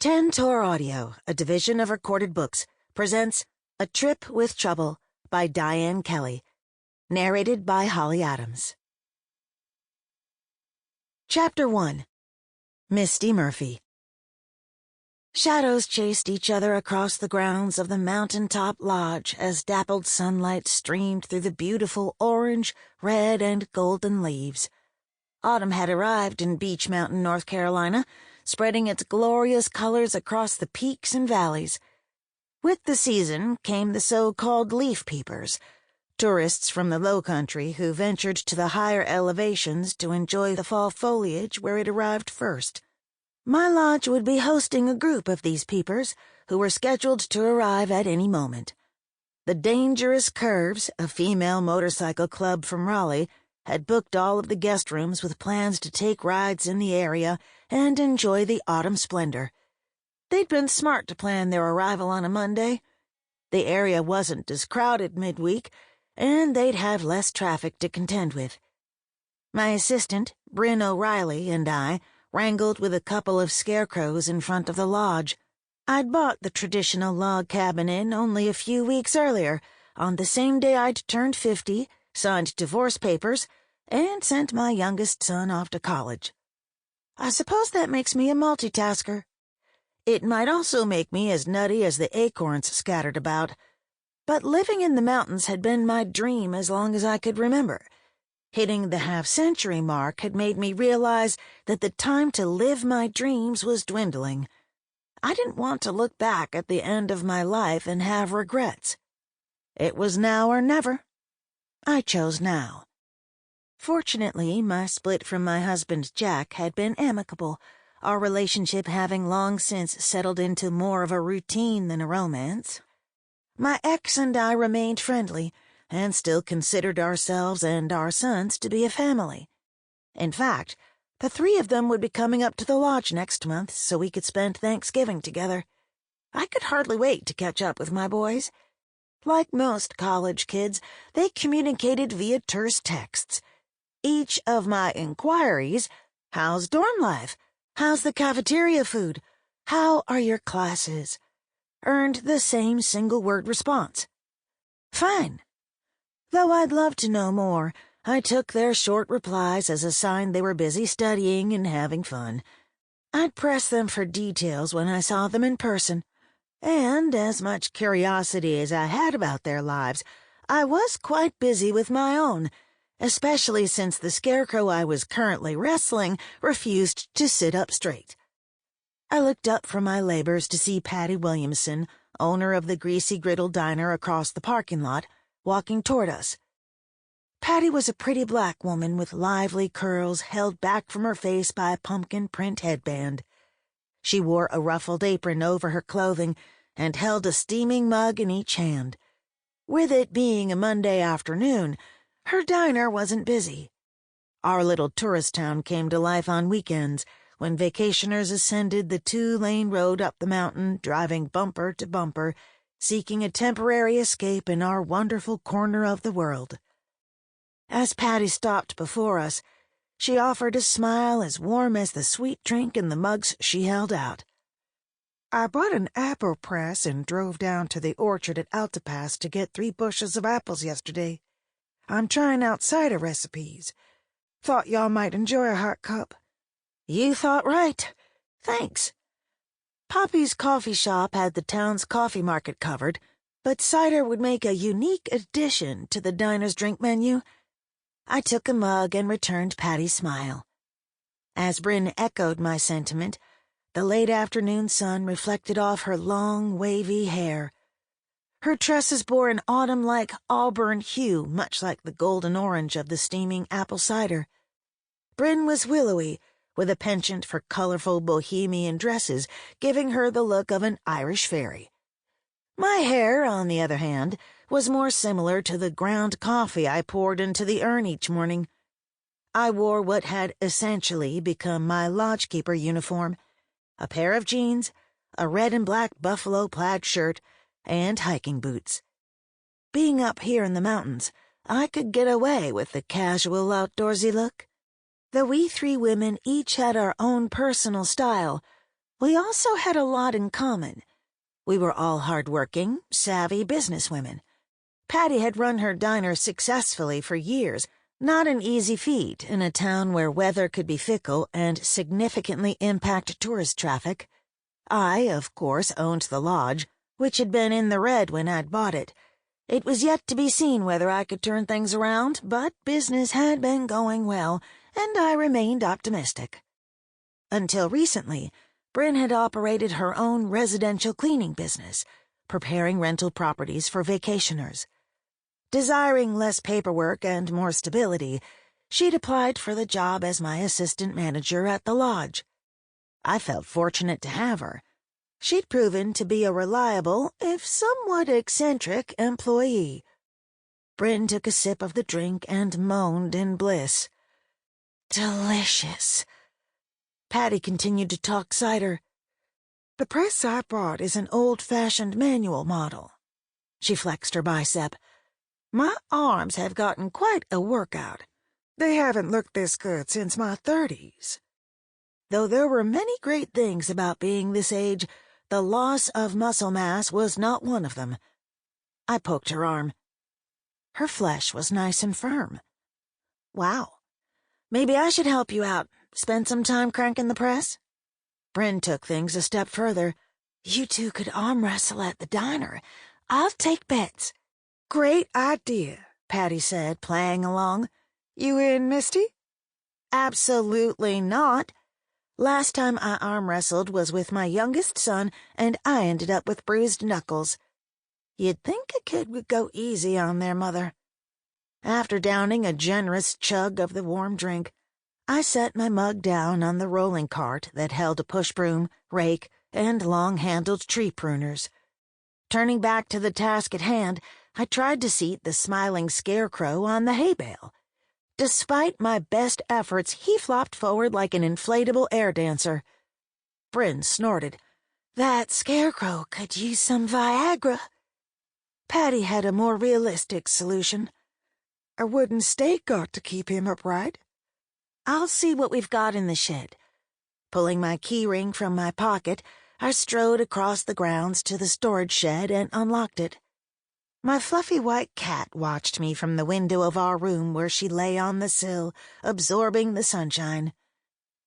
Tantor Audio, a division of Recorded Books, presents A Trip with Trouble by Diane Kelly, narrated by Holly Adams. Chapter 1. Misty Murphy. Shadows chased each other across the grounds of the Mountaintop Lodge as dappled sunlight streamed through the beautiful orange, red, and golden leaves. Autumn had arrived in Beech Mountain, North Carolina, spreading its glorious colors across the peaks and valleys. With the season came the so-called leaf peepers, tourists from the low country who ventured to the higher elevations to enjoy the fall foliage where it arrived first. My lodge would be hosting a group of these peepers who were scheduled to arrive at any moment. The Dangerous Curves, a female motorcycle club from Raleigh, had booked all of the guest rooms with plans to take rides in the area and enjoy the autumn splendor. They'd been smart to plan their arrival on a Monday. The area wasn't as crowded midweek, and they'd have less traffic to contend with. My assistant, Brynn O'Reilly, and I wrangled with a couple of scarecrows in front of the lodge. I'd bought the traditional log cabin in only a few weeks earlier, on the same day I'd turned 50, signed divorce papers, and sent my youngest son off to college. I suppose that makes me a multitasker. It might also make me as nutty as the acorns scattered about. But living in the mountains had been my dream as long as I could remember. Hitting the half-century mark had made me realize that the time to live my dreams was dwindling. I didn't want to look back at the end of my life and have regrets. It was now or never. I chose now. Fortunately, my split from my husband Jack had been amicable, our relationship having long since settled into more of a routine than a romance. My ex and I remained friendly, and still considered ourselves and our sons to be a family. In fact, the three of them would be coming up to the lodge next month so we could spend Thanksgiving together. I could hardly wait to catch up with my boys. Like most college kids, they communicated via terse texts. Each of my inquiries, how's dorm life? How's the cafeteria food? How are your classes? Earned the same single-word response. Fine. Though I'd love to know more, I took their short replies as a sign they were busy studying and having fun. I'd press them for details when I saw them in person, and as much curiosity as I had about their lives, I was quite busy with my own, especially since the scarecrow I was currently wrestling refused to sit up straight. I looked up from my labors to see Patty Williamson, owner of the Greasy Griddle Diner across the parking lot, walking toward us. Patty was a pretty black woman with lively curls held back from her face by a pumpkin print headband. She wore a ruffled apron over her clothing and held a steaming mug in each hand. With it being a Monday afternoon, her diner wasn't busy. Our little tourist town came to life on weekends, when vacationers ascended the 2-lane road up the mountain, driving bumper to bumper, seeking a temporary escape in our wonderful corner of the world. As Patty stopped before us, she offered a smile as warm as the sweet drink in the mugs she held out. I bought an apple press and drove down to the orchard at Altipass to get 3 bushels of apples yesterday. I'm trying out cider recipes. Thought y'all might enjoy a hot cup. You thought right. Thanks. Poppy's coffee shop had the town's coffee market covered, but cider would make a unique addition to the diner's drink menu. I took a mug and returned Patty's smile. As Brynn echoed my sentiment, the late afternoon sun reflected off her long, wavy hair. Her tresses bore an autumn-like auburn hue, much like the golden orange of the steaming apple cider. Brynn was willowy, with a penchant for colorful bohemian dresses, giving her the look of an Irish fairy. My hair, on the other hand, was more similar to the ground coffee I poured into the urn each morning. I wore what had essentially become my lodgekeeper uniform, a pair of jeans, a red and black buffalo plaid shirt, and hiking boots. Being up here in the mountains, I could get away with the casual outdoorsy look. Though we 3 women each had our own personal style, We also had a lot in common. We were all hard-working, savvy businesswomen. Patty had run her diner successfully for years, not an easy feat in a town where weather could be fickle and significantly impact tourist traffic. I, of course, owned the lodge, which had been in the red when I'd bought it. It was yet to be seen whether I could turn things around, but business had been going well, and I remained optimistic. Until recently, Brynn had operated her own residential cleaning business, preparing rental properties for vacationers. Desiring less paperwork and more stability, she'd applied for the job as my assistant manager at the lodge. I felt fortunate to have her. She'd proven to be a reliable, if somewhat eccentric, employee. Brynn took a sip of the drink and moaned in bliss. Delicious. Patty continued to talk cider. The press I bought is an old-fashioned manual model. She flexed her bicep. My arms have gotten quite a workout. They haven't looked this good since my 30s. Though there were many great things about being this age, the loss of muscle mass was not one of them. I poked her arm. Her flesh was nice and firm. Wow. Maybe I should help you out. Spend some time cranking the press? Brynn took things a step further. You two could arm wrestle at the diner. I'll take bets. Great idea, Patty said, playing along. You in, Misty? Absolutely not. Last time I arm wrestled was with my youngest son, and I ended up with bruised knuckles. You'd think a kid would go easy on their mother. After downing a generous chug of the warm drink, I set my mug down on the rolling cart that held a push broom, rake, and long-handled tree pruners. Turning back to the task at hand, I tried to seat the smiling scarecrow on the hay bale. Despite my best efforts, he flopped forward like an inflatable air dancer. Brynn snorted. That scarecrow could use some Viagra. Patty had a more realistic solution. A wooden stake ought to keep him upright. I'll see what we've got in the shed. Pulling my key ring from my pocket, I strode across the grounds to the storage shed and unlocked it. My fluffy white cat watched me from the window of our room where she lay on the sill, absorbing the sunshine.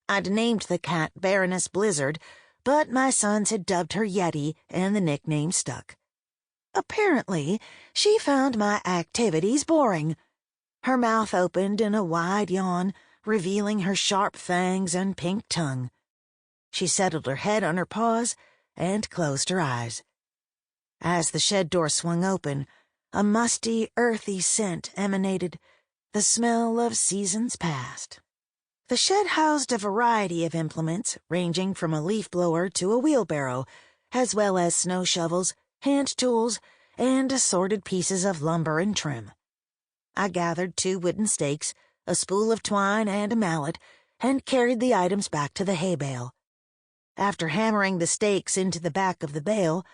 I'd named the cat Baroness Blizzard, but my sons had dubbed her Yeti, and the nickname stuck. Apparently, she found my activities boring. Her mouth opened in a wide yawn, revealing her sharp fangs and pink tongue. She settled her head on her paws and closed her eyes. As the shed door swung open, a musty, earthy scent emanated, the smell of seasons past. The shed housed a variety of implements, ranging from a leaf blower to a wheelbarrow, as well as snow shovels, hand tools, and assorted pieces of lumber and trim. I gathered 2 wooden stakes, a spool of twine, and a mallet, and carried the items back to the hay bale. After hammering the stakes into the back of the bale,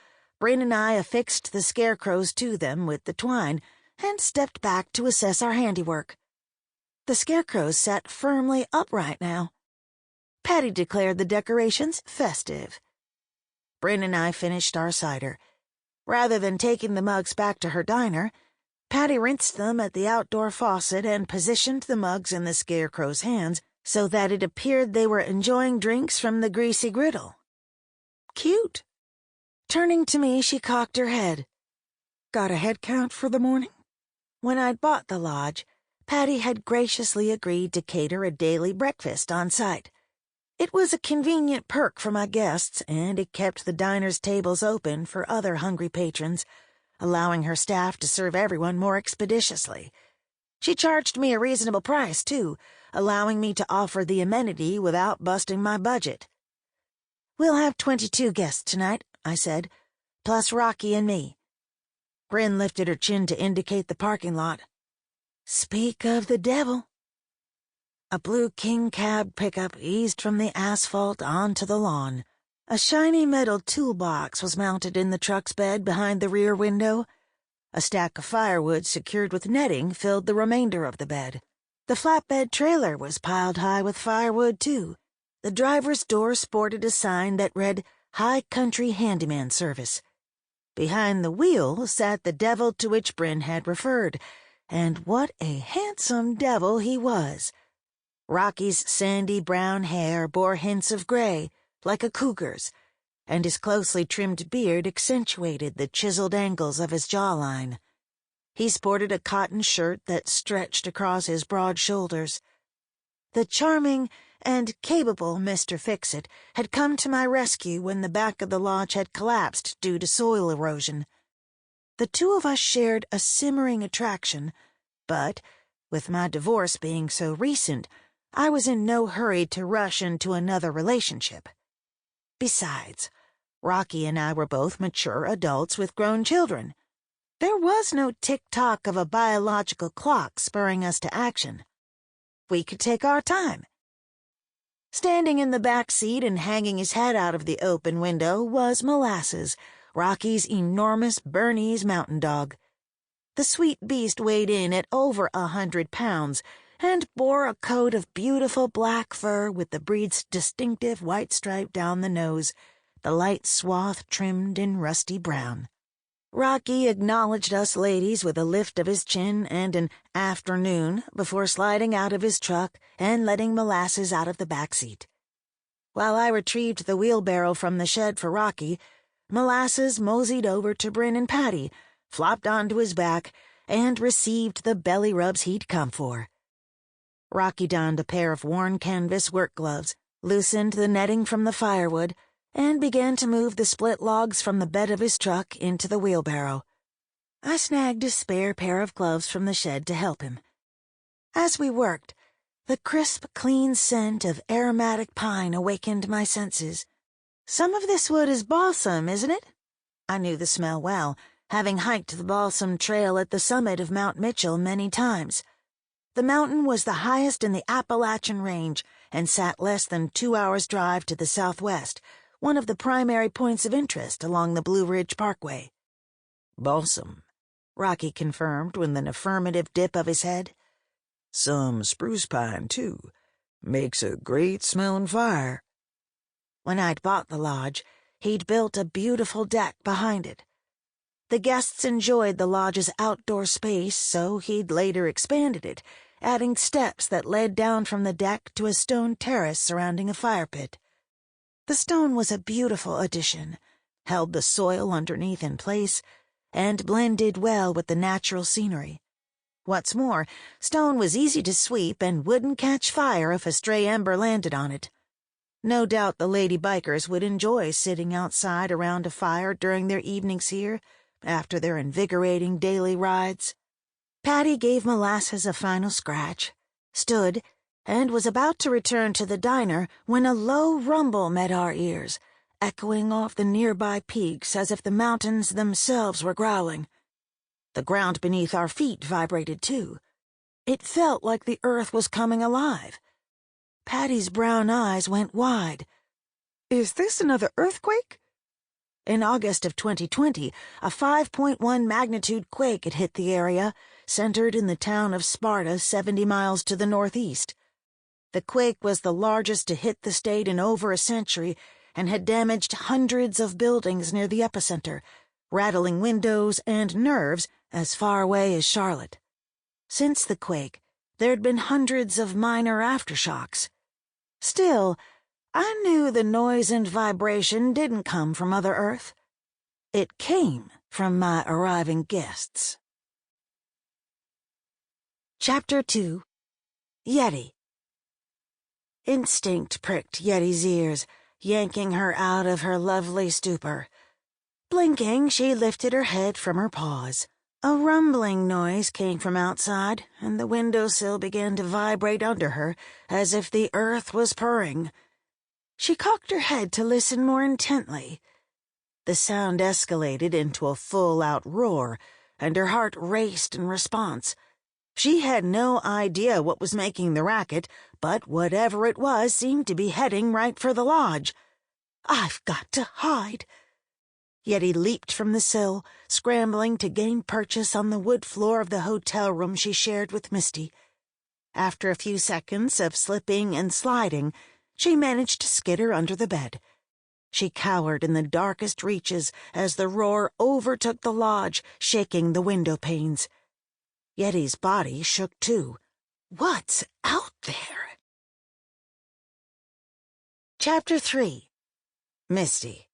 Brynn and I affixed the scarecrows to them with the twine and stepped back to assess our handiwork. The scarecrows sat firmly upright now. Patty declared the decorations festive. Brynn and I finished our cider. Rather than taking the mugs back to her diner, Patty rinsed them at the outdoor faucet and positioned the mugs in the scarecrow's hands so that it appeared they were enjoying drinks from the greasy griddle. Cute. Turning to me, she cocked her head. Got a head count for the morning? When I'd bought the lodge, Patty had graciously agreed to cater a daily breakfast on site. It was a convenient perk for my guests, and it kept the diner's tables open for other hungry patrons, allowing her staff to serve everyone more expeditiously. She charged me a reasonable price, too, allowing me to offer the amenity without busting my budget. We'll have 22 guests tonight, I said, plus Rocky and me. Brynn lifted her chin to indicate the parking lot. Speak of the devil. A blue King Cab pickup eased from the asphalt onto the lawn. A shiny metal toolbox was mounted in the truck's bed behind the rear window. A stack of firewood secured with netting filled the remainder of the bed. The flatbed trailer was piled high with firewood, too. The driver's door sported a sign that read, High Country Handyman Service. Behind the wheel sat the devil to which Brynn had referred, and what a handsome devil he was. Rocky's sandy brown hair bore hints of gray, like a cougar's, and his closely trimmed beard accentuated the chiseled angles of his jawline. He sported a cotton shirt that stretched across his broad shoulders. The charming and capable Mr. Fix-It had come to my rescue when the back of the lodge had collapsed due to soil erosion. The two of us shared a simmering attraction, but, with my divorce being so recent, I was in no hurry to rush into another relationship. Besides, Rocky and I were both mature adults with grown children. There was no tick-tock of a biological clock spurring us to action. We could take our time. Standing in the back seat and hanging his head out of the open window was Molasses, Rocky's enormous Bernese mountain dog. The sweet beast weighed in at over 100 pounds and bore a coat of beautiful black fur with the breed's distinctive white stripe down the nose, the light swath trimmed in rusty brown. Rocky acknowledged us ladies with a lift of his chin and an afternoon before sliding out of his truck and letting Molasses out of the back seat. While I retrieved the wheelbarrow from the shed for Rocky, Molasses moseyed over to Brynn and Patty, flopped onto his back, and received the belly rubs he'd come for. Rocky donned a pair of worn canvas work gloves, loosened the netting from the firewood, and began to move the split logs from the bed of his truck into the wheelbarrow. I snagged a spare pair of gloves from the shed to help him. As we worked, the crisp, clean scent of aromatic pine awakened my senses. Some of this wood is balsam, isn't it? I knew the smell well, having hiked the balsam trail at the summit of Mount Mitchell many times. The mountain was the highest in the Appalachian Range and sat less than 2 hours' drive to the southwest, one of the primary points of interest along the Blue Ridge Parkway. Balsam, Rocky confirmed with an affirmative dip of his head. Some spruce pine, too. Makes a great smelling fire. When I'd bought the lodge, he'd built a beautiful deck behind it. The guests enjoyed the lodge's outdoor space, so he'd later expanded it, adding steps that led down from the deck to a stone terrace surrounding a fire pit. The stone was a beautiful addition, held the soil underneath in place, and blended well with the natural scenery. What's more, stone was easy to sweep and wouldn't catch fire if a stray ember landed on it. No doubt the lady bikers would enjoy sitting outside around a fire during their evenings here, after their invigorating daily rides. Patty gave Molasses a final scratch, stood, and was about to return to the diner when a low rumble met our ears, echoing off the nearby peaks as if the mountains themselves were growling. The ground beneath our feet vibrated too. It felt like the earth was coming alive. Patty's brown eyes went wide. Is this another earthquake? In August of 2020, a 5.1 magnitude quake had hit the area, centered in the town of Sparta, 70 miles to the northeast. The quake was the largest to hit the state in over a century and had damaged hundreds of buildings near the epicenter, rattling windows and nerves as far away as Charlotte. Since the quake, there'd been hundreds of minor aftershocks. Still, I knew the noise and vibration didn't come from Mother Earth. It came from my arriving guests. Chapter 2. Yeti. Instinct pricked Yeti's ears, yanking her out of her lovely stupor. Blinking, she lifted her head from her paws. A rumbling noise came from outside, and the windowsill began to vibrate under her, as if the earth was purring. She cocked her head to listen more intently. The sound escalated into a full-out roar, and her heart raced in response. She had no idea what was making the racket, but whatever it was seemed to be heading right for the lodge. I've got to hide. Yeti leaped from the sill, scrambling to gain purchase on the wood floor of the hotel room she shared with Misty. After a few seconds of slipping and sliding, She managed to skitter under the bed. She cowered in the darkest reaches as the roar overtook the lodge, shaking the window panes. Yeti's body shook too. What's out there? Chapter 3. Misty.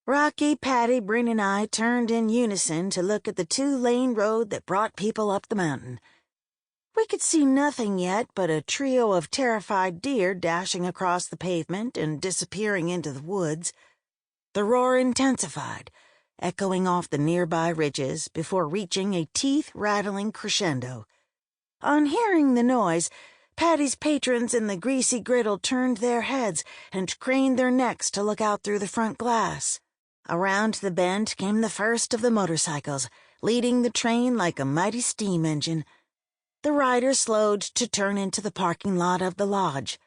Rocky, Patty, Brynn, and I turned in unison to look at the 2-lane road that brought people up the mountain. We could see nothing yet but a trio of terrified deer dashing across the pavement and disappearing into the woods. The roar intensified, echoing off the nearby ridges before reaching a teeth-rattling crescendo. On hearing the noise, Patty's patrons in the greasy griddle turned their heads and craned their necks to look out through the front glass. Around the bend came the first of the motorcycles, leading the train like a mighty steam engine. The rider slowed to turn into the parking lot of the lodge.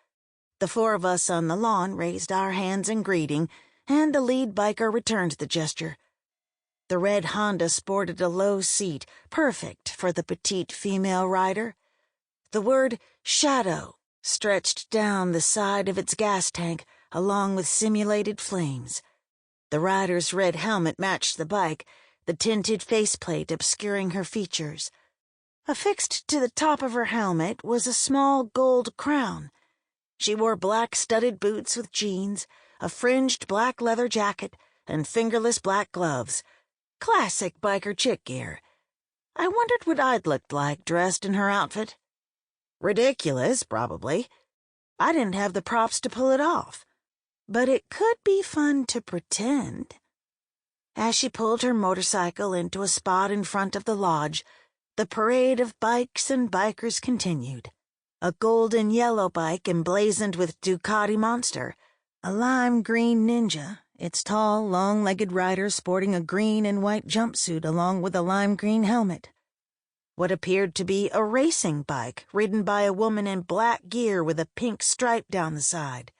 The 4 of us on the lawn raised our hands in greeting, and the lead biker returned the gesture. The red Honda sported a low seat, perfect for the petite female rider. The word shadow stretched down the side of its gas tank, along with simulated flames. The rider's red helmet matched the bike, the tinted faceplate obscuring her features. Affixed to the top of her helmet was a small gold crown. She wore black studded boots with jeans, a fringed black leather jacket, and fingerless black gloves. Classic biker chick gear. I wondered what I'd looked like dressed in her outfit. Ridiculous, probably. I didn't have the props to pull it off. But it could be fun to pretend. As she pulled her motorcycle into a spot in front of the lodge, the parade of bikes and bikers continued. A golden-yellow bike emblazoned with Ducati Monster, a lime-green Ninja, its tall, long-legged rider sporting a green and white jumpsuit along with a lime-green helmet. What appeared to be a racing bike ridden by a woman in black gear with a pink stripe down the side.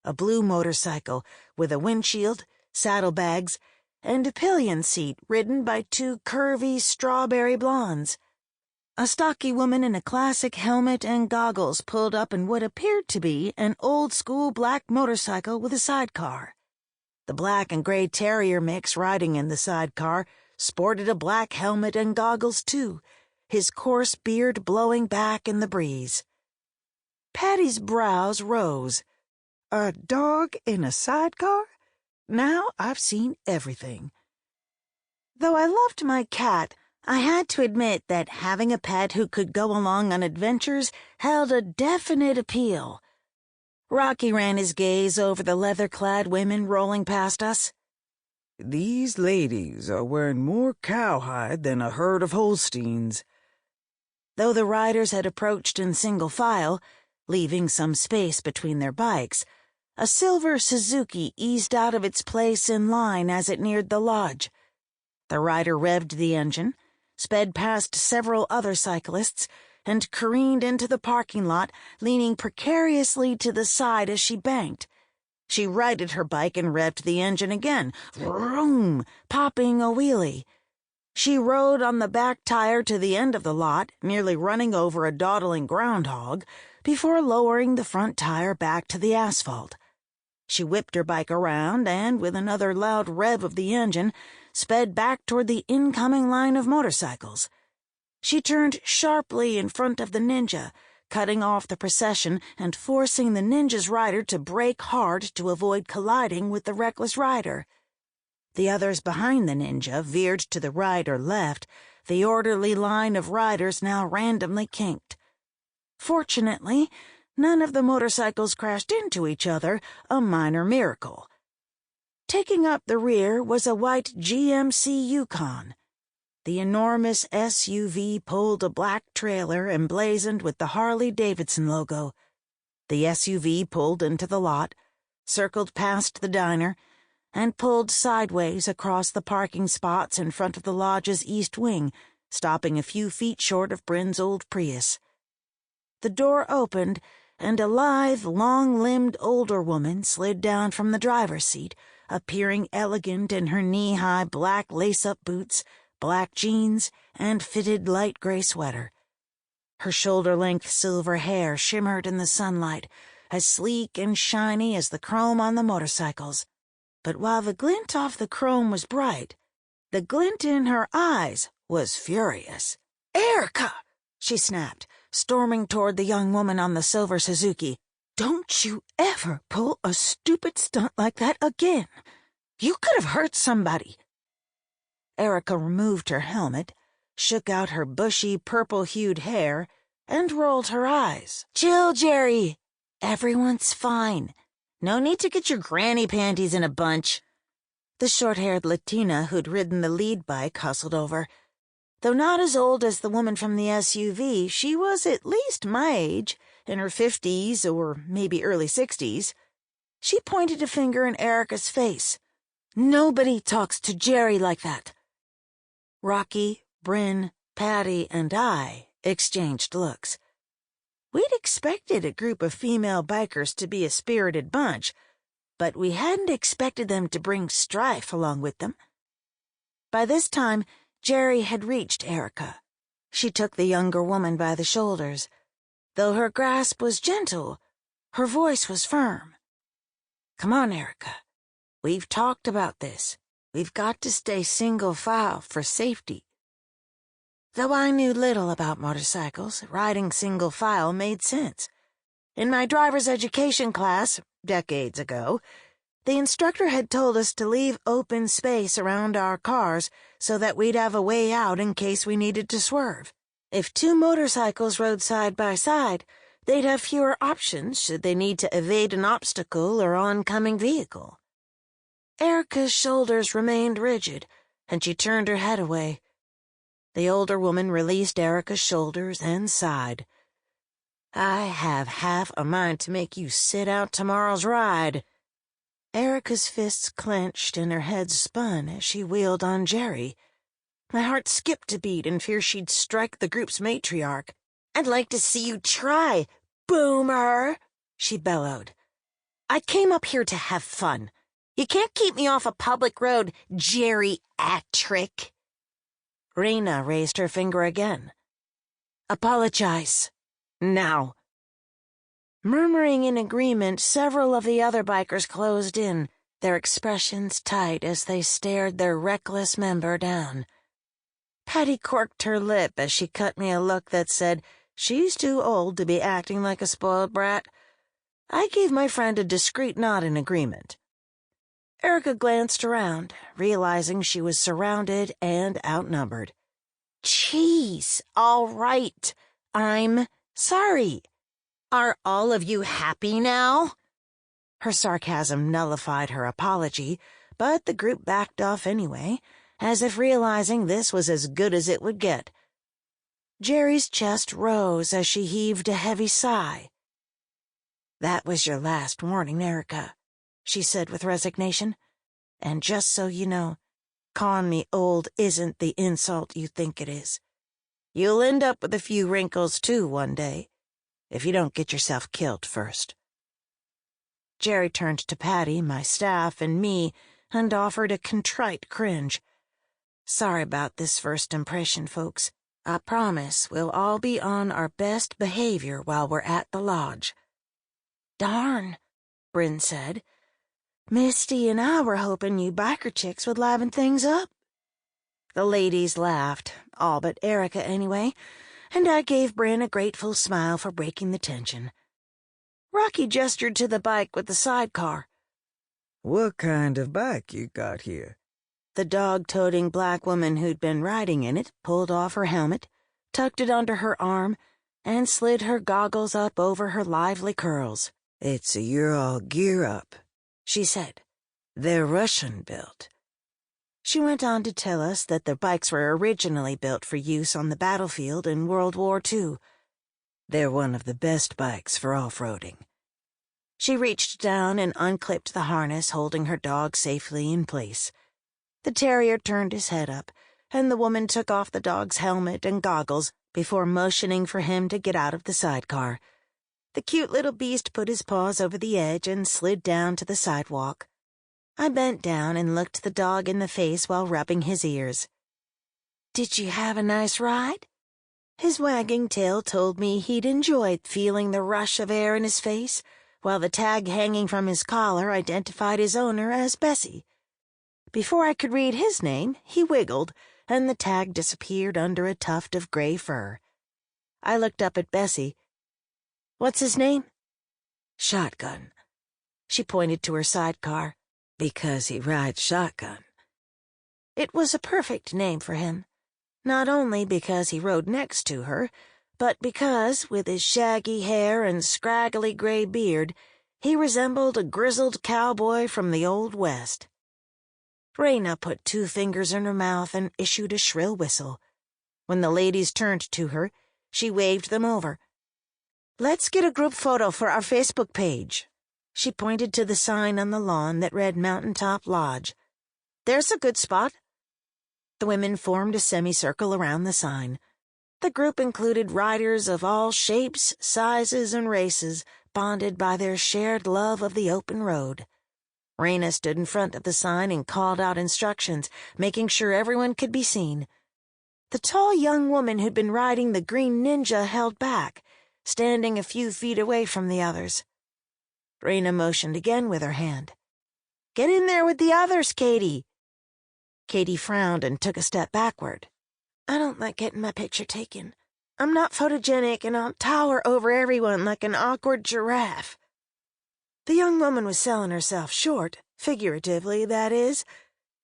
A blue motorcycle with a windshield, saddlebags, and a pillion seat ridden by 2 curvy strawberry blondes. A stocky woman in a classic helmet and goggles pulled up in what appeared to be an old-school black motorcycle with a sidecar. The black and gray terrier mix riding in the sidecar sported a black helmet and goggles too, his coarse beard blowing back in the breeze. Patty's brows rose. A dog in a sidecar? Now I've seen everything. Though I loved my cat, I had to admit that having a pet who could go along on adventures held a definite appeal. Rocky ran his gaze over the leather-clad women rolling past us. These ladies are wearing more cowhide than a herd of Holsteins. Though the riders had approached in single file, leaving some space between their bikes, a silver Suzuki eased out of its place in line as it neared the lodge. The rider revved the engine, sped past several other cyclists, and careened into the parking lot, leaning precariously to the side as she banked. She righted her bike and revved the engine again, vroom, popping a wheelie. She rode on the back tire to the end of the lot, nearly running over a dawdling groundhog, before lowering the front tire back to the asphalt. She whipped her bike around and, with another loud rev of the engine, sped back toward the incoming line of motorcycles. She turned sharply in front of the Ninja, cutting off the procession and forcing the Ninja's rider to brake hard to avoid colliding with the reckless rider. The others behind the Ninja veered to the right or left, the orderly line of riders now randomly kinked. Fortunately, none of the motorcycles crashed into each other, a minor miracle. Taking up the rear was a white GMC Yukon. The enormous SUV pulled a black trailer emblazoned with the Harley-Davidson logo. The SUV pulled into the lot, circled past the diner, and pulled sideways across the parking spots in front of the lodge's east wing, stopping a few feet short of Brynn's old Prius. The door opened, and a lithe, long-limbed older woman slid down from the driver's seat, appearing elegant in her knee-high black lace-up boots, black jeans, and fitted light gray sweater. Her shoulder-length silver hair shimmered in the sunlight, as sleek and shiny as the chrome on the motorcycles. But while the glint off the chrome was bright, the glint in her eyes was furious. "Erica!" she snapped, storming toward the young woman on the silver Suzuki. "Don't you ever pull a stupid stunt like that again. You could have hurt somebody." Erica removed her helmet, shook out her bushy, purple-hued hair, and rolled her eyes. "Chill, Jerry. Everyone's fine. No need to get your granny panties in a bunch." The short-haired Latina who'd ridden the lead bike hustled over. Though not as old as the woman from the SUV, she was at least my age, in her 50s or maybe early 60s. She pointed a finger in Erica's face. "Nobody talks to Jerry like that." Rocky, Brynn, Patty, and I exchanged looks. We'd expected a group of female bikers to be a spirited bunch, but we hadn't expected them to bring strife along with them. By this time, Jerry had reached Erica. She took the younger woman by the shoulders. Though her grasp was gentle, her voice was firm. "Come on, Erica. We've talked about this. We've got to stay single file for safety." Though I knew little about motorcycles, riding single file made sense. In my driver's education class, decades ago, the instructor had told us to leave open space around our cars so that we'd have a way out in case we needed to swerve. If two motorcycles rode side by side, they'd have fewer options should they need to evade an obstacle or oncoming vehicle. Erica's shoulders remained rigid, and she turned her head away. The older woman released Erica's shoulders and sighed. "I have half a mind to make you sit out tomorrow's ride." Erica's fists clenched and her head spun as she wheeled on Jerry. My heart skipped a beat in fear she'd strike the group's matriarch. "I'd like to see you try, boomer," she bellowed. "I came up here to have fun. You can't keep me off a public road, geriatric." Rena raised her finger again. "Apologize. Now." Murmuring in agreement, several of the other bikers closed in, their expressions tight as they stared their reckless member down. Patty corked her lip as she cut me a look that said, "She's too old to be acting like a spoiled brat." I gave my friend a discreet nod in agreement. Erica glanced around, realizing she was surrounded and outnumbered. "Jeez, all right. I'm sorry. Are all of you happy now?" Her sarcasm nullified her apology, but the group backed off anyway, as if realizing this was as good as it would get. Jerry's chest rose as she heaved a heavy sigh. "That was your last warning, Erica," she said with resignation. "And just so you know, calling me old isn't the insult you think it is. You'll end up with a few wrinkles, too, one day, if you don't get yourself killed first." Jerry turned to Patty, my staff, and me, and offered a contrite cringe. "Sorry about this first impression, folks. I promise we'll all be on our best behavior while we're at the lodge." "Darn," Brynn said. "Misty and I were hoping you biker chicks would liven things up." The ladies laughed, all but Erica anyway, and I gave Brynn a grateful smile for breaking the tension. Rocky gestured to the bike with the sidecar. "What kind of bike you got here?" The dog-toting black woman who'd been riding in it pulled off her helmet, tucked it under her arm, and slid her goggles up over her lively curls. "It's a Ural gear-up," she said. "They're Russian-built." She went on to tell us that the bikes were originally built for use on the battlefield in World War II. They're one of the best bikes for off-roading. She reached down and unclipped the harness holding her dog safely in place. The terrier turned his head up, and the woman took off the dog's helmet and goggles before motioning for him to get out of the sidecar. The cute little beast put his paws over the edge and slid down to the sidewalk. I bent down and looked the dog in the face while rubbing his ears. "Did you have a nice ride?" His wagging tail told me he'd enjoyed feeling the rush of air in his face, while the tag hanging from his collar identified his owner as Bessie. Before I could read his name, he wiggled, and the tag disappeared under a tuft of gray fur. I looked up at Bessie. "What's his name?" Shotgun. She pointed to her sidecar. Because he rides shotgun. It was a perfect name for him, not only because he rode next to her, but because, with his shaggy hair and scraggly gray beard, he resembled a grizzled cowboy from the Old West. Raina put 2 fingers in her mouth and issued a shrill whistle. When the ladies turned to her, she waved them over. "Let's get a group photo for our Facebook page." She pointed to the sign on the lawn that read Mountaintop Lodge. "There's a good spot." The women formed a semicircle around the sign. The group included riders of all shapes, sizes, and races, bonded by their shared love of the open road. Raina stood in front of the sign and called out instructions, making sure everyone could be seen. The tall young woman who'd been riding the green ninja held back, standing a few feet away from the others. Raina motioned again with her hand. "Get in there with the others, Katie." Katie frowned and took a step backward. "I don't like getting my picture taken. I'm not photogenic, and I'll tower over everyone like an awkward giraffe." The young woman was selling herself short, figuratively, that is.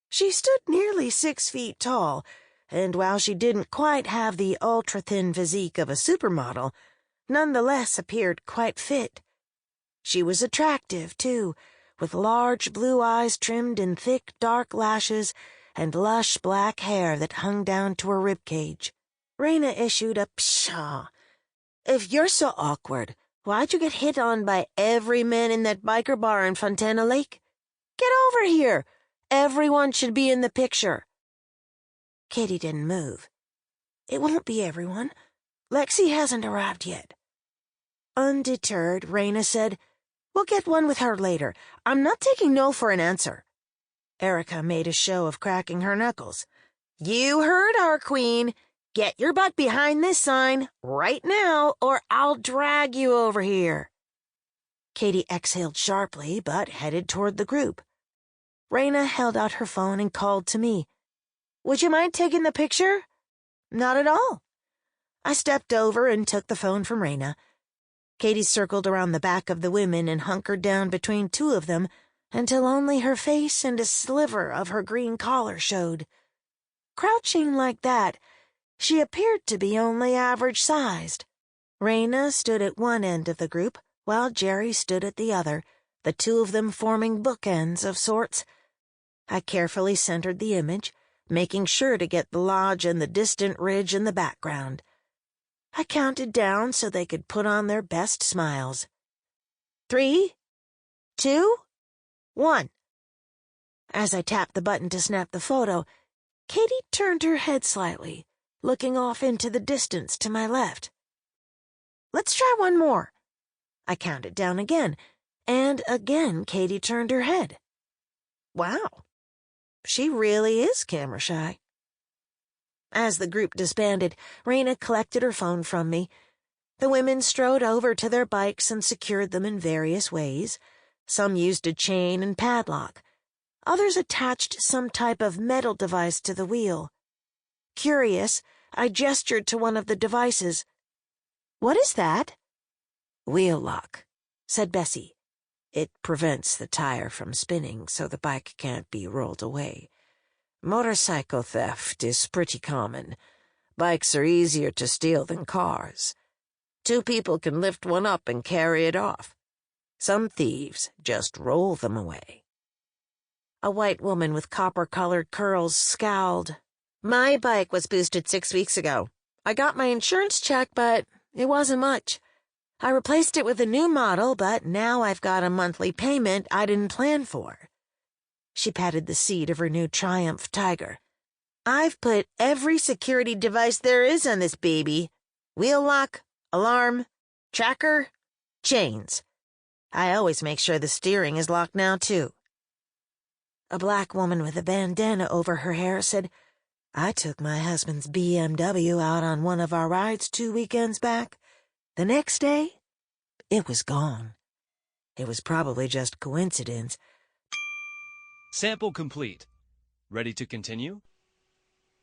She stood nearly 6 feet tall, and while she didn't quite have the ultra-thin physique of a supermodel, nonetheless appeared quite fit. She was attractive, too, with large blue eyes trimmed in thick, dark lashes and lush black hair that hung down to her ribcage. Raina issued a pshaw. "If you're so awkward, why'd you get hit on by every man in that biker bar in Fontana Lake? Get over here. Everyone should be in the picture." Katie didn't move. "It won't be everyone. Lexi hasn't arrived yet." Undeterred, Raina said, "We'll get one with her later. I'm not taking no for an answer." Erica made a show of cracking her knuckles. "You heard our queen. Get your butt behind this sign right now, or I'll drag you over here." Katie exhaled sharply, but headed toward the group. Raina held out her phone and called to me. "Would you mind taking the picture?" "Not at all." I stepped over and took the phone from Raina. Katie circled around the back of the women and hunkered down between 2 of them until only her face and a sliver of her green collar showed. Crouching like that, she appeared to be only average-sized. Raina stood at one end of the group, while Jerry stood at the other, the 2 of them forming bookends of sorts. I carefully centered the image, making sure to get the lodge and the distant ridge in the background. I counted down so they could put on their best smiles. 3, 2, 1. As I tapped the button to snap the photo, Katie turned her head slightly, looking off into the distance to my left. "Let's try one more." I counted down again, and again Katie turned her head. Wow, she really is camera shy. As the group disbanded, Raina collected her phone from me. The women strode over to their bikes and secured them in various ways. Some used a chain and padlock. Others attached some type of metal device to the wheel. Curious, I gestured to one of the devices. "What is that?" "Wheel lock," said Bessie. "It prevents the tire from spinning so the bike can't be rolled away. Motorcycle theft is pretty common. Bikes are easier to steal than cars. 2 people can lift one up and carry it off. Some thieves just roll them away." A white woman with copper-colored curls scowled. "My bike was boosted 6 weeks ago. I got my insurance check, but it wasn't much. I replaced it with a new model, but now I've got a monthly payment I didn't plan for." She patted the seat of her new Triumph Tiger. "I've put every security device there is on this baby. Wheel lock, alarm, tracker, chains. I always make sure the steering is locked now, too." A black woman with a bandana over her hair said, "I took my husband's BMW out on one of our rides 2 weekends back. The next day, it was gone. It was probably just coincidence. Sample complete. Ready to continue?